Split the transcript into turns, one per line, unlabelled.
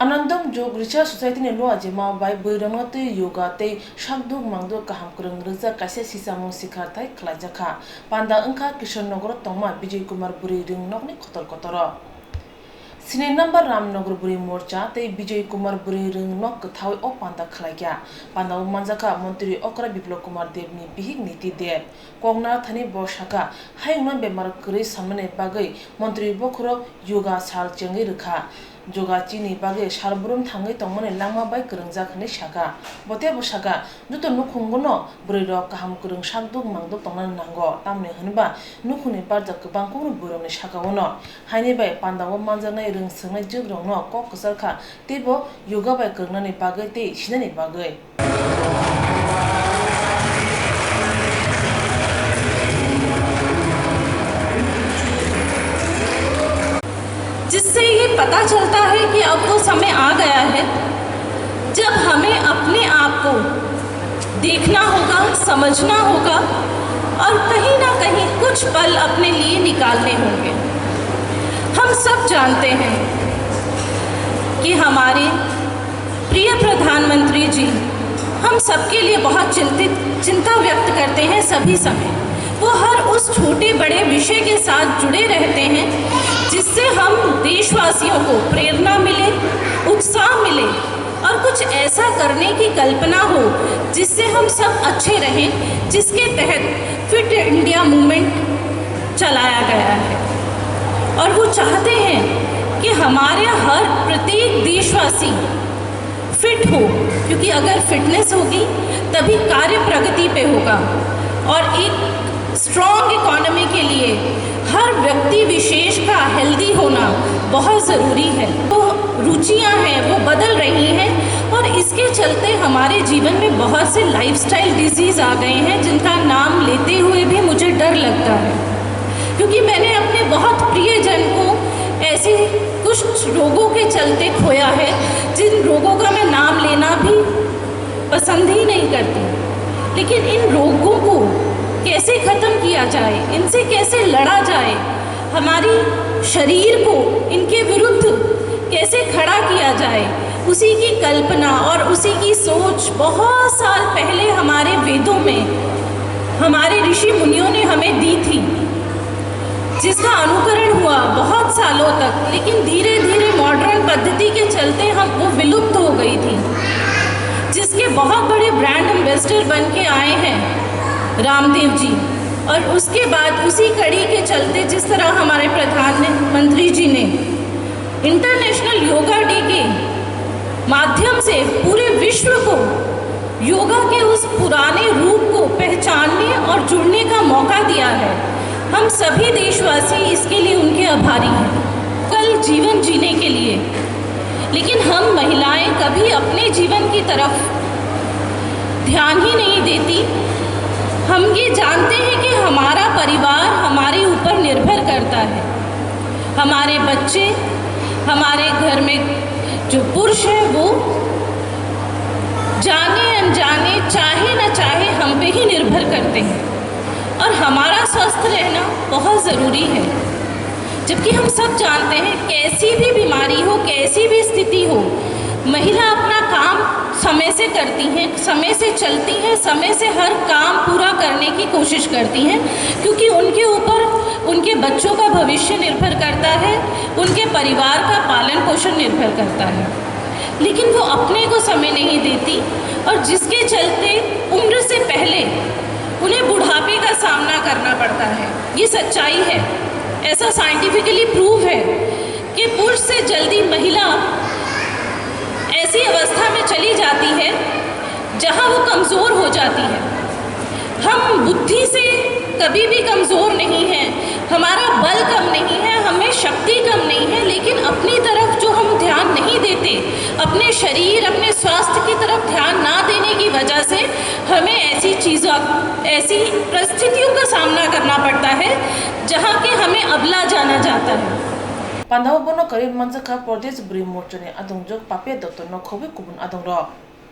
Anandam Jog Richa Society ne lo ajema bai buirama te yoga te shakduk mangdo kaham kurang reza kase sisamu sikhar thai khlajaka panda angka Kishannagar tongma Bijay Kumar Buri ring nokni kotor kotoro Sine number Ramnagar Buri Morcha te Bijay Kumar Buri ring nok thawi o panda khlagya panda manjaka Mantri Okra Biplop Kumar Debni bihik niti deb Kongna thani boshaka haingnon bemar kri samane bagai Mantri Bokhro yoga sal chengi rikha Joga chini bage sharburum thangai tongmane lama bai kurungja khane shaka bote bo shaka juto nukhunggono buriro kaham kurung shakduk mangduk tongnan nango tamne hunba nukhuni barja kubang kuru burone shaka wono haini bai pandawo manjanai rung sungai jugrongno kok kusarkha tebo yoga bai kurungnani bagai te sinani bagai
जिससे ये पता चलता है कि अब वो समय आ गया है जब हमें अपने आप को देखना होगा, समझना होगा और कहीं ना कहीं कुछ पल अपने लिए निकालने होंगे। हम सब जानते हैं कि हमारे प्रिय प्रधानमंत्री जी हम सबके लिए बहुत चिंता व्यक्त करते हैं सभी समय। वो हर उस छोटे बड़े विषय के साथ जुड़े रहते हैं जिससे हम देशवासियों को प्रेरणा मिले, उत्साह मिले और कुछ ऐसा करने की कल्पना हो जिससे हम सब अच्छे रहें, जिसके तहत फिट इंडिया मूवमेंट चलाया गया है। और वो चाहते हैं कि हमारे हर प्रत्येक देशवासी फिट हो, क्योंकि अगर फिटनेस होगी तभी कार्य प्रगति पे होगा और एक स्ट्रॉन्ग इकोनॉमी के लिए हर व्यक्ति विशेष का हेल्दी होना बहुत ज़रूरी है। तो रुचियां हैं वो बदल रही हैं और इसके चलते हमारे जीवन में बहुत से लाइफस्टाइल डिजीज़ आ गए हैं जिनका नाम लेते हुए भी मुझे डर लगता है, क्योंकि मैंने अपने बहुत प्रियजन को ऐसे कुछ रोगों के चलते खोया है जिन रोगों का मैं नाम लेना भी पसंद ही नहीं करती। लेकिन इन रोगों को कैसे ख़त्म किया जाए, इनसे कैसे लड़ा जाए, हमारी शरीर को इनके विरुद्ध कैसे खड़ा किया जाए, उसी की कल्पना और उसी की सोच बहुत साल पहले हमारे वेदों में हमारे ऋषि मुनियों ने हमें दी थी, जिसका अनुकरण हुआ बहुत सालों तक। लेकिन धीरे धीरे मॉडर्न पद्धति के चलते वो विलुप्त हो गई थी, जिसके बहुत बड़े ब्रांड एम्बेसडर बन के आए हैं रामदेव जी। और उसके बाद उसी कड़ी के चलते जिस तरह हमारे प्रधानमंत्री जी ने इंटरनेशनल योगा डे के माध्यम से पूरे विश्व को योगा के उस पुराने रूप को पहचानने और जुड़ने का मौका दिया है, हम सभी देशवासी इसके लिए उनके आभारी हैं कल जीवन जीने के लिए। लेकिन हम महिलाएं कभी अपने जीवन की तरफ ध्यान ही नहीं देती। हम ये जानते हैं कि हमारा परिवार हमारे ऊपर निर्भर करता है, हमारे बच्चे, हमारे घर में जो पुरुष हैं वो जाने अनजाने चाहे न चाहे हम पे ही निर्भर करते हैं और हमारा स्वस्थ रहना बहुत ज़रूरी है। जबकि हम सब जानते हैं कैसी भी बीमारी हो, कैसी भी स्थिति हो, महिला अपना काम समय से करती हैं, समय से चलती हैं, समय से हर काम पूरा करने की कोशिश करती हैं, क्योंकि उनके ऊपर उनके बच्चों का भविष्य निर्भर करता है, उनके परिवार का पालन पोषण निर्भर करता है। लेकिन वो अपने को समय नहीं देती और जिसके चलते उम्र से पहले उन्हें बुढ़ापे का सामना करना पड़ता है। ये सच्चाई है, ऐसा साइंटिफिकली प्रूव है कि पुरुष से जल्दी महिला ऐसी अवस्था में चली जाती है जहां वो कमज़ोर हो जाती है। हम बुद्धि से कभी भी कमज़ोर नहीं हैं, हमारा बल कम नहीं है, हमें शक्ति कम नहीं है, लेकिन अपनी तरफ जो हम ध्यान नहीं देते, अपने शरीर, अपने स्वास्थ्य की तरफ ध्यान ना देने की वजह से हमें ऐसी चीज़ों, ऐसी परिस्थितियों का सामना करना पड़ता है जहाँ के हमें अबला जाना जाता है।
Pandaw bono karir manjaka Pradesh Buri Morchane adongjok pape dottor no khobi kubun adongrok